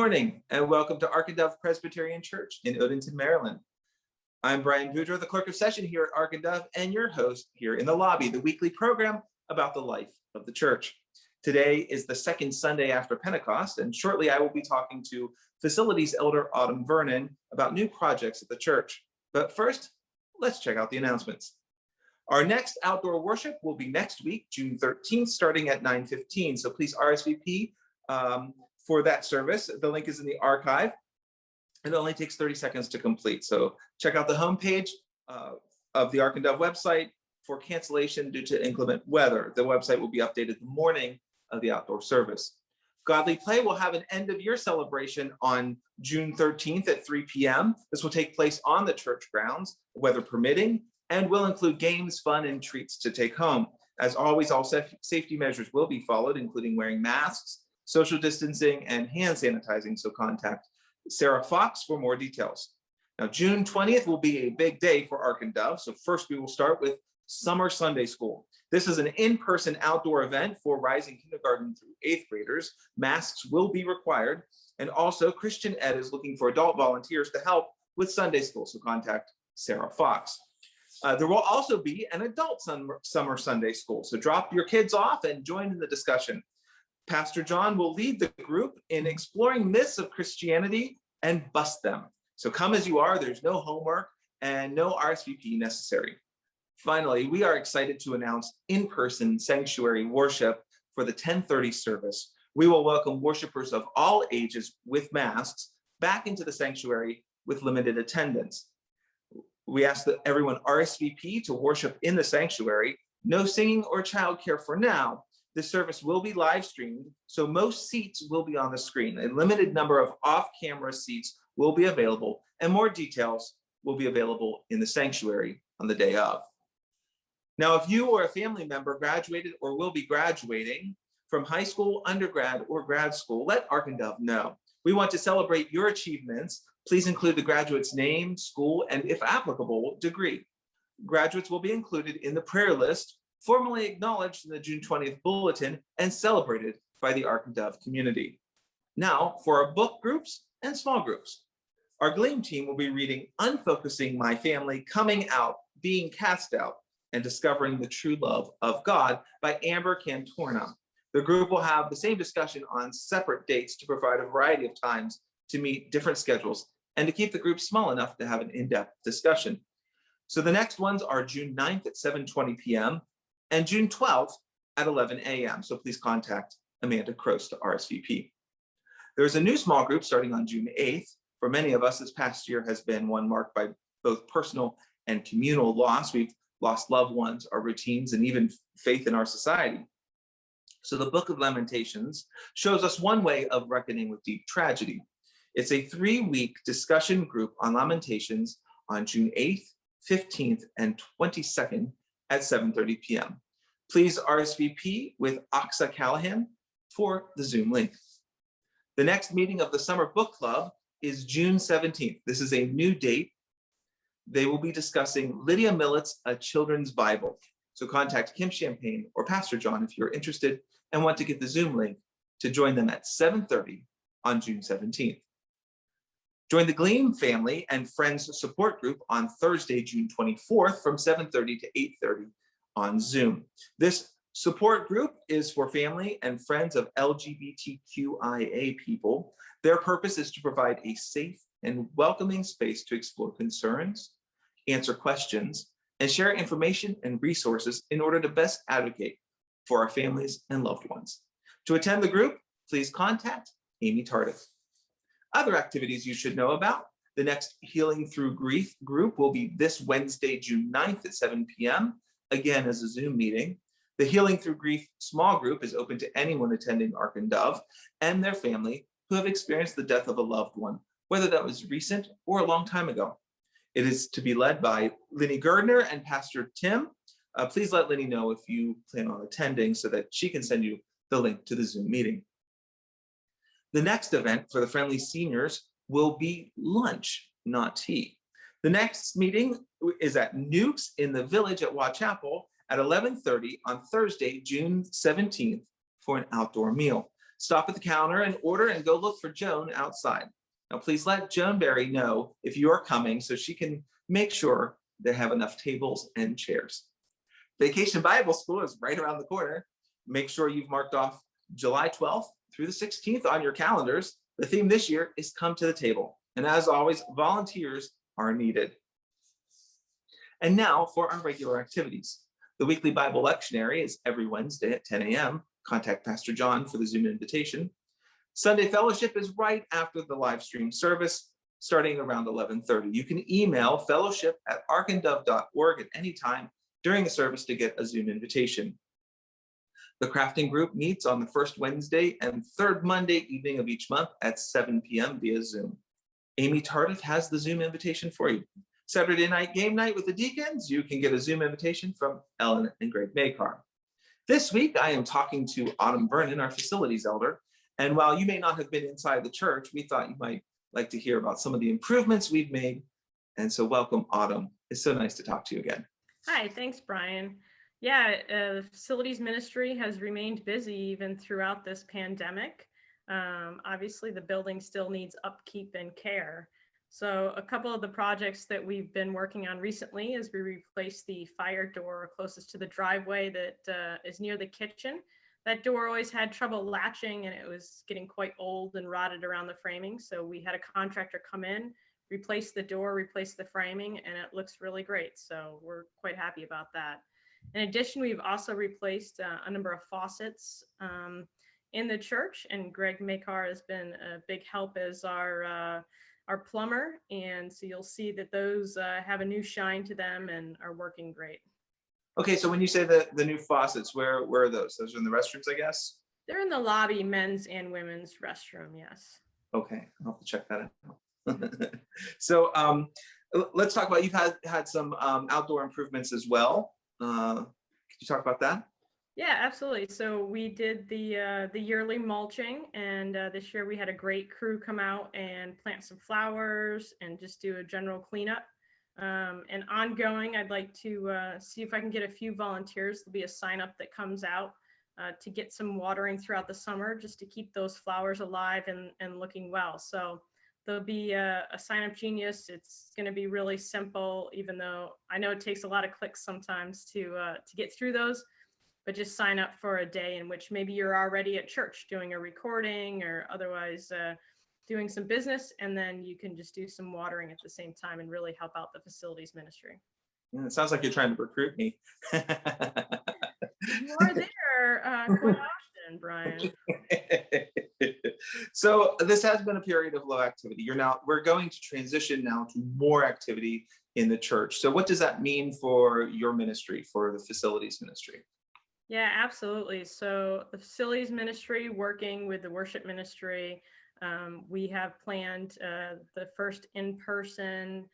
morning and welcome to Ark and Dove Presbyterian Church in Odenton, Maryland. I'm Brian Boudreaux, the clerk of session here at Ark and Dove, and your host here in the lobby, the weekly program about the life of the church. Today is the second Sunday after Pentecost, and shortly I will be talking to Facilities Elder Autumn Vernon about new projects at the church. But first, let's check out the announcements. Our next outdoor worship will be next week, June 13th, starting at 9:15. So please RSVP for that service. The link is in the archive. It only takes 30 seconds to complete. So check out the homepage of the Ark and Dove website for cancellation due to inclement weather. The website will be updated the morning of the outdoor service. Godly Play will have an end of year celebration on June 13th at 3 p.m. This will take place on the church grounds, weather permitting, and will include games, fun, and treats to take home. As always, all safety measures will be followed, including wearing masks, social distancing, and hand sanitizing, so contact Sarah Fox for more details. Now, June 20th will be a big day for Ark and Dove, so first we will start with Summer Sunday School. This is an in-person outdoor event for rising kindergarten through 8th graders. Masks will be required, and also Christian Ed is looking for adult volunteers to help with Sunday school, so contact Sarah Fox. There will also be an adult summer Sunday school, so drop your kids off and join in the discussion. Pastor John will lead the group in exploring myths of Christianity and bust them. So come as you are, there's no homework and no RSVP necessary. Finally, we are excited to announce in-person sanctuary worship for the 10:30 service. We will welcome worshipers of all ages with masks back into the sanctuary with limited attendance. We ask that everyone RSVP to worship in the sanctuary. No singing or childcare for now. The service will be live streamed, so most seats will be on the screen. A limited number of off-camera seats will be available, and more details will be available in the sanctuary on the day of. Now, if you or a family member graduated or will be graduating from high school, undergrad, or grad school, let Ark and Dove know. We want to celebrate your achievements. Please include the graduate's name, school, and if applicable, degree. Graduates will be included in the prayer list, formally acknowledged in the June 20th bulletin, and celebrated by the Ark and Dove community. Now, for our book groups and small groups. Our Gleam team will be reading Unfocusing My Family, Coming Out, Being Cast Out, and Discovering the True Love of God by Amber Cantorna. The group will have the same discussion on separate dates to provide a variety of times to meet different schedules and to keep the group small enough to have an in-depth discussion. So the next ones are June 9th at 7:20 p.m. and June 12th at 11 a.m. So please contact Amanda Croce to RSVP. There's a new small group starting on June 8th. For many of us, this past year has been one marked by both personal and communal loss. We've lost loved ones, our routines, and even faith in our society. So the Book of Lamentations shows us one way of reckoning with deep tragedy. It's a 3-week discussion group on Lamentations on June 8th, 15th, and 22nd at 7:30 p.m. Please RSVP with Oxa Callahan for the Zoom link. The next meeting of the Summer Book Club is June 17th. This is a new date. They will be discussing Lydia Millett's A Children's Bible. So contact Kim Champagne or Pastor John if you're interested and want to get the Zoom link to join them at 7:30 on June 17th. Join the Gleam family and friends support group on Thursday, June 24th from 7:30 to 8:30 on Zoom. This support group is for family and friends of LGBTQIA people. Their purpose is to provide a safe and welcoming space to explore concerns, answer questions, and share information and resources in order to best advocate for our families and loved ones. To attend the group, please contact Amy Tardif. Other activities you should know about: the next Healing Through Grief group will be this Wednesday, June 9th at 7 p.m., again as a Zoom meeting. The Healing Through Grief small group is open to anyone attending Ark and Dove and their family who have experienced the death of a loved one, whether that was recent or a long time ago. It is to be led by Linny Gardner and Pastor Tim. Please let Linny know if you plan on attending so that she can send you the link to the Zoom meeting. The next event for the friendly seniors will be lunch, not tea. The next meeting is at Nukes in the Village at Waugh Chapel at 11:30 on Thursday, June 17th for an outdoor meal. Stop at the counter and order and go look for Joan outside. Now, please let Joan Berry know if you are coming so she can make sure they have enough tables and chairs. Vacation Bible School is right around the corner. Make sure you've marked off July 12th through the 16th on your calendars. The theme this year is Come to the Table. And as always, volunteers are needed. And now for our regular activities. The weekly Bible lectionary is every Wednesday at 10 a.m. Contact Pastor John for the Zoom invitation. Sunday fellowship is right after the live stream service, starting around 11:30. You can email fellowship@arkandove.org at any time during the service to get a Zoom invitation. The crafting group meets on the first Wednesday and third Monday evening of each month at 7 p.m. via Zoom. Amy Tardif has the Zoom invitation for you. Saturday night game night with the deacons, you can get a Zoom invitation from Ellen and Greg Maycar. This week, I am talking to Autumn Vernon, our facilities elder. And while you may not have been inside the church, we thought you might like to hear about some of the improvements we've made. And so welcome, Autumn. It's so nice to talk to you again. Hi, thanks, Brian. Yeah, the facilities ministry has remained busy even throughout this pandemic. Obviously, the building still needs upkeep and care. So a couple of the projects that we've been working on recently is we replaced the fire door closest to the driveway that is near the kitchen. That door always had trouble latching and it was getting quite old and rotted around the framing. So we had a contractor come in, replace the door, replace the framing, and it looks really great. So we're quite happy about that. In addition, we've also replaced a number of faucets in the church, and Greg Maycar has been a big help as our plumber. And so you'll see that those have a new shine to them and are working great. Okay, so when you say the new faucets, where are those? Those are in the restrooms, I guess? They're in the lobby, men's and women's restroom, yes. Okay, I'll have to check that out. So let's talk about, you've had some outdoor improvements as well. Could you talk about that? Yeah, absolutely. So we did the yearly mulching, and this year we had a great crew come out and plant some flowers and just do a general cleanup. And ongoing, I'd like to see if I can get a few volunteers. There'll be a sign up that comes out to get some watering throughout the summer, just to keep those flowers alive and looking well. So there'll be a sign up genius. It's going to be really simple, even though I know it takes a lot of clicks sometimes to get through those. But just sign up for a day in which maybe you're already at church doing a recording or otherwise doing some business, and then you can just do some watering at the same time and really help out the facilities ministry. Yeah, it sounds like you're trying to recruit me. You are there quite often, Brian. So this has been a period of low activity. We're going to transition now to more activity in the church. So what does that mean for your ministry, for the facilities ministry? Yeah, absolutely. So the facilities ministry, working with the worship ministry, we have planned the first in-person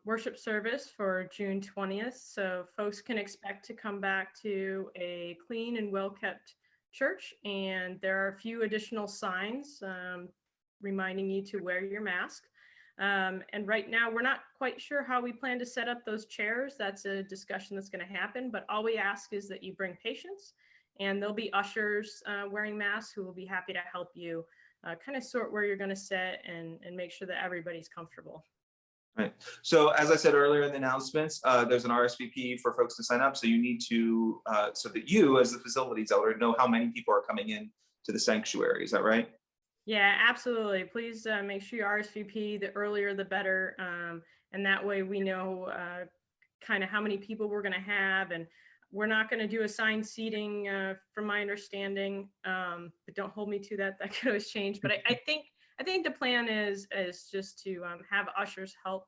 worship service for June 20th. So folks can expect to come back to a clean and well-kept church. And there are a few additional signs reminding you to wear your mask. And right now, we're not quite sure how we plan to set up those chairs. That's a discussion that's going to happen. But all we ask is that you bring patience, and there'll be ushers wearing masks who will be happy to help you kind of sort where you're going to sit and make sure that everybody's comfortable. Right. So as I said earlier in the announcements, there's an RSVP for folks to sign up. So you need to, so that you as the facilities elder know how many people are coming in to the sanctuary. Is that right? Yeah, absolutely. Please make sure you RSVP. The earlier, the better. And that way we know kind of how many people we're going to have. And we're not going to do assigned seating from my understanding, but don't hold me to that. That could always change. But I think the plan is just to have ushers help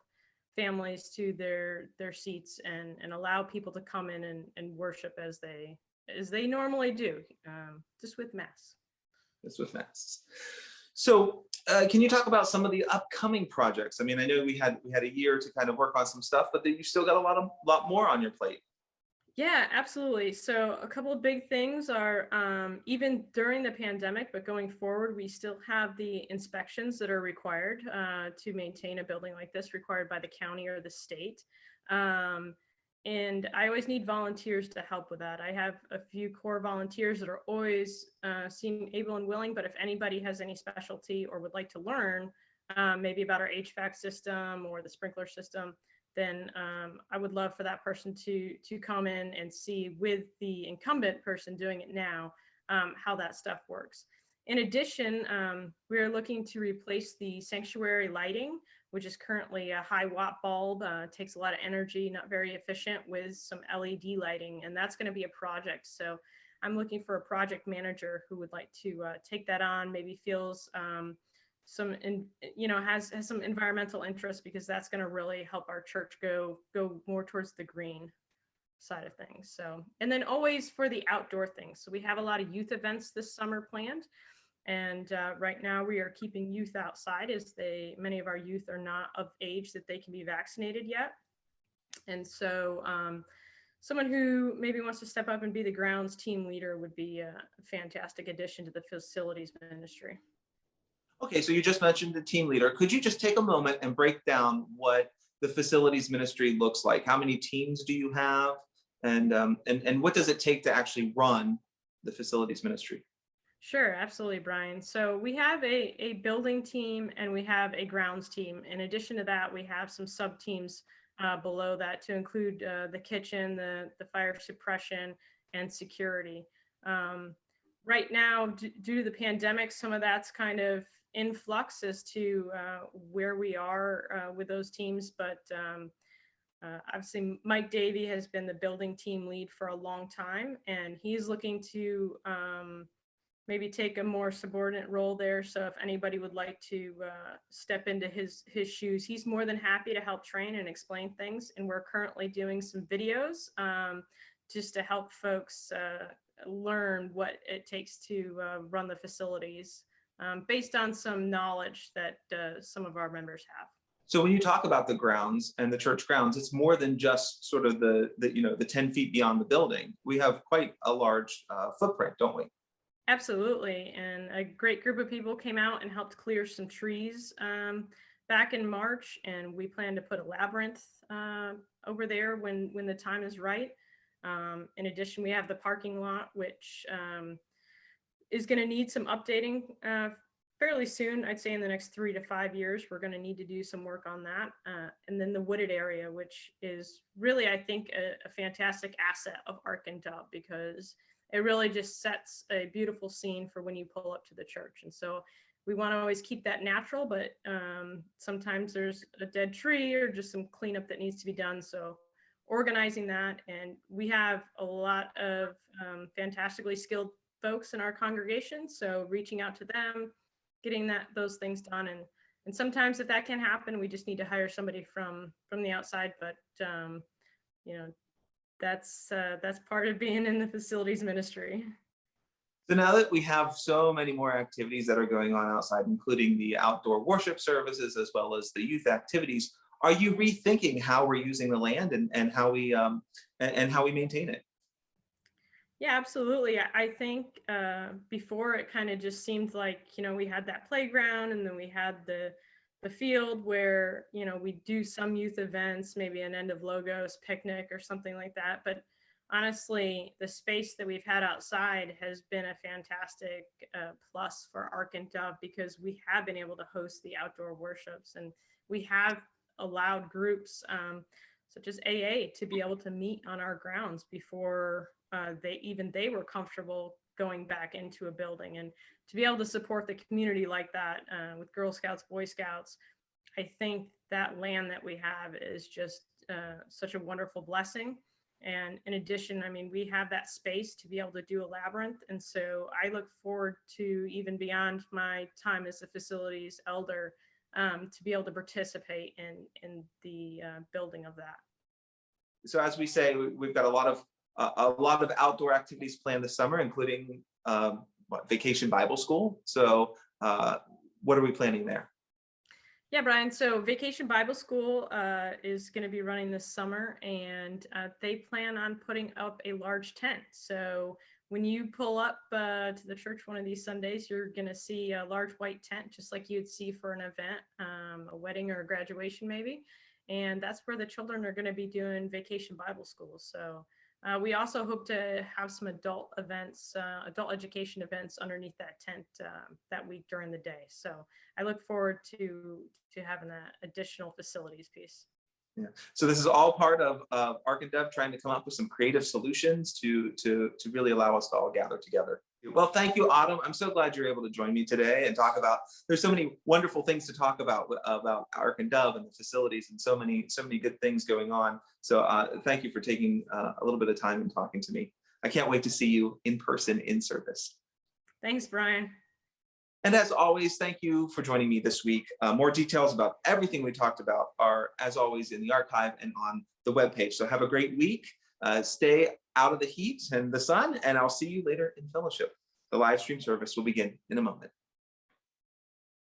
families to their seats and allow people to come in and worship as they normally do, just with masks. Just with masks. So can you talk about some of the upcoming projects? I mean, I know we had a year to kind of work on some stuff, but you still got a lot more on your plate. Yeah, absolutely. So a couple of big things are even during the pandemic, but going forward, we still have the inspections that are required to maintain a building like this, required by the county or the state. And I always need volunteers to help with that. I have a few core volunteers that are always seem able and willing, but if anybody has any specialty or would like to learn maybe about our HVAC system or the sprinkler system, then I would love for that person to come in and see with the incumbent person doing it now how that stuff works. In addition, we are looking to replace the sanctuary lighting, which is currently a high watt bulb, takes a lot of energy, not very efficient, with some LED lighting, and that's going to be a project. So I'm looking for a project manager who would like to take that on, maybe feels has some environmental interest, because that's going to really help our church go more towards the green side of things. So, and then always for the outdoor things. So we have a lot of youth events this summer planned. And right now we are keeping youth outside, as many of our youth are not of age that they can be vaccinated yet. And so someone who maybe wants to step up and be the grounds team leader would be a fantastic addition to the facilities ministry. Okay, so you just mentioned the team leader. Could you just take a moment and break down what the facilities ministry looks like? How many teams do you have? And what does it take to actually run the facilities ministry? Sure, absolutely, Brian. So we have a building team and we have a grounds team. In addition to that, we have some sub teams below that to include the kitchen, the fire suppression, and security. Right now, due to the pandemic, some of that's kind of in flux as to where we are with those teams. But obviously, Mike Davey has been the building team lead for a long time, and he's looking to maybe take a more subordinate role there. So if anybody would like to step into his shoes, he's more than happy to help train and explain things. And we're currently doing some videos just to help folks learn what it takes to run the facilities based on some knowledge that some of our members have. So when you talk about the grounds and the church grounds, it's more than just sort of the 10 feet beyond the building. We have quite a large footprint, don't we? Absolutely. And a great group of people came out and helped clear some trees back in March. And we plan to put a labyrinth over there when the time is right. In addition, we have the parking lot, which is going to need some updating fairly soon. I'd say in the next 3 to 5 years, we're going to need to do some work on that. And then the wooded area, which is really, I think, a fantastic asset of Ark and Dove, because it really just sets a beautiful scene for when you pull up to the church. And so we want to always keep that natural, but sometimes there's a dead tree or just some cleanup that needs to be done. So organizing that, and we have a lot of fantastically skilled folks in our congregation. So reaching out to them, getting those things done. And sometimes if that can't happen, we just need to hire somebody from the outside. But that's part of being in the facilities ministry. So now that we have so many more activities that are going on outside, including the outdoor worship services as well as the youth activities, are you rethinking how we're using the land and how we maintain it? Yeah, absolutely. I think before it kind of just seemed like, we had that playground and then we had the field where, we do some youth events, maybe an end of logos picnic or something like that. But honestly, the space that we've had outside has been a fantastic plus for Ark and Dove, because we have been able to host the outdoor worships, and we have allowed groups such as AA to be able to meet on our grounds before they were comfortable going back into a building. And to be able to support the community like that with Girl Scouts, Boy Scouts, I think that land that we have is just such a wonderful blessing. And in addition, we have that space to be able to do a labyrinth. And so I look forward to, even beyond my time as a facilities elder, to be able to participate in the building of that. So as we say, we've got a lot of outdoor activities planned this summer, including Vacation Bible School. So what are we planning there? Yeah, Brian. So Vacation Bible School is going to be running this summer, and they plan on putting up a large tent. So when you pull up to the church one of these Sundays, you're going to see a large white tent, just like you'd see for an event, a wedding or a graduation maybe. and that's where the children are going to be doing vacation Bible school. So we also hope to have some adult events, adult education events underneath that tent that week during the day. So I look forward to having that additional facilities piece. Yeah. So this is all part of Arc and Dev trying to come up with some creative solutions to really allow us to all gather together. Well, thank you, Autumn. I'm so glad you're able to join me today and talk about. There's so many wonderful things to talk about Arc and Dev and the facilities, and so many good things going on. So thank you for taking a little bit of time and talking to me. I can't wait to see you in person in service. Thanks, Brian. And as always, thank you for joining me this week. More details about everything we talked about are, as always, in the archive and on the webpage. So have a great week. Stay out of the heat and the sun, and I'll see you later in fellowship. The live stream service will begin in a moment.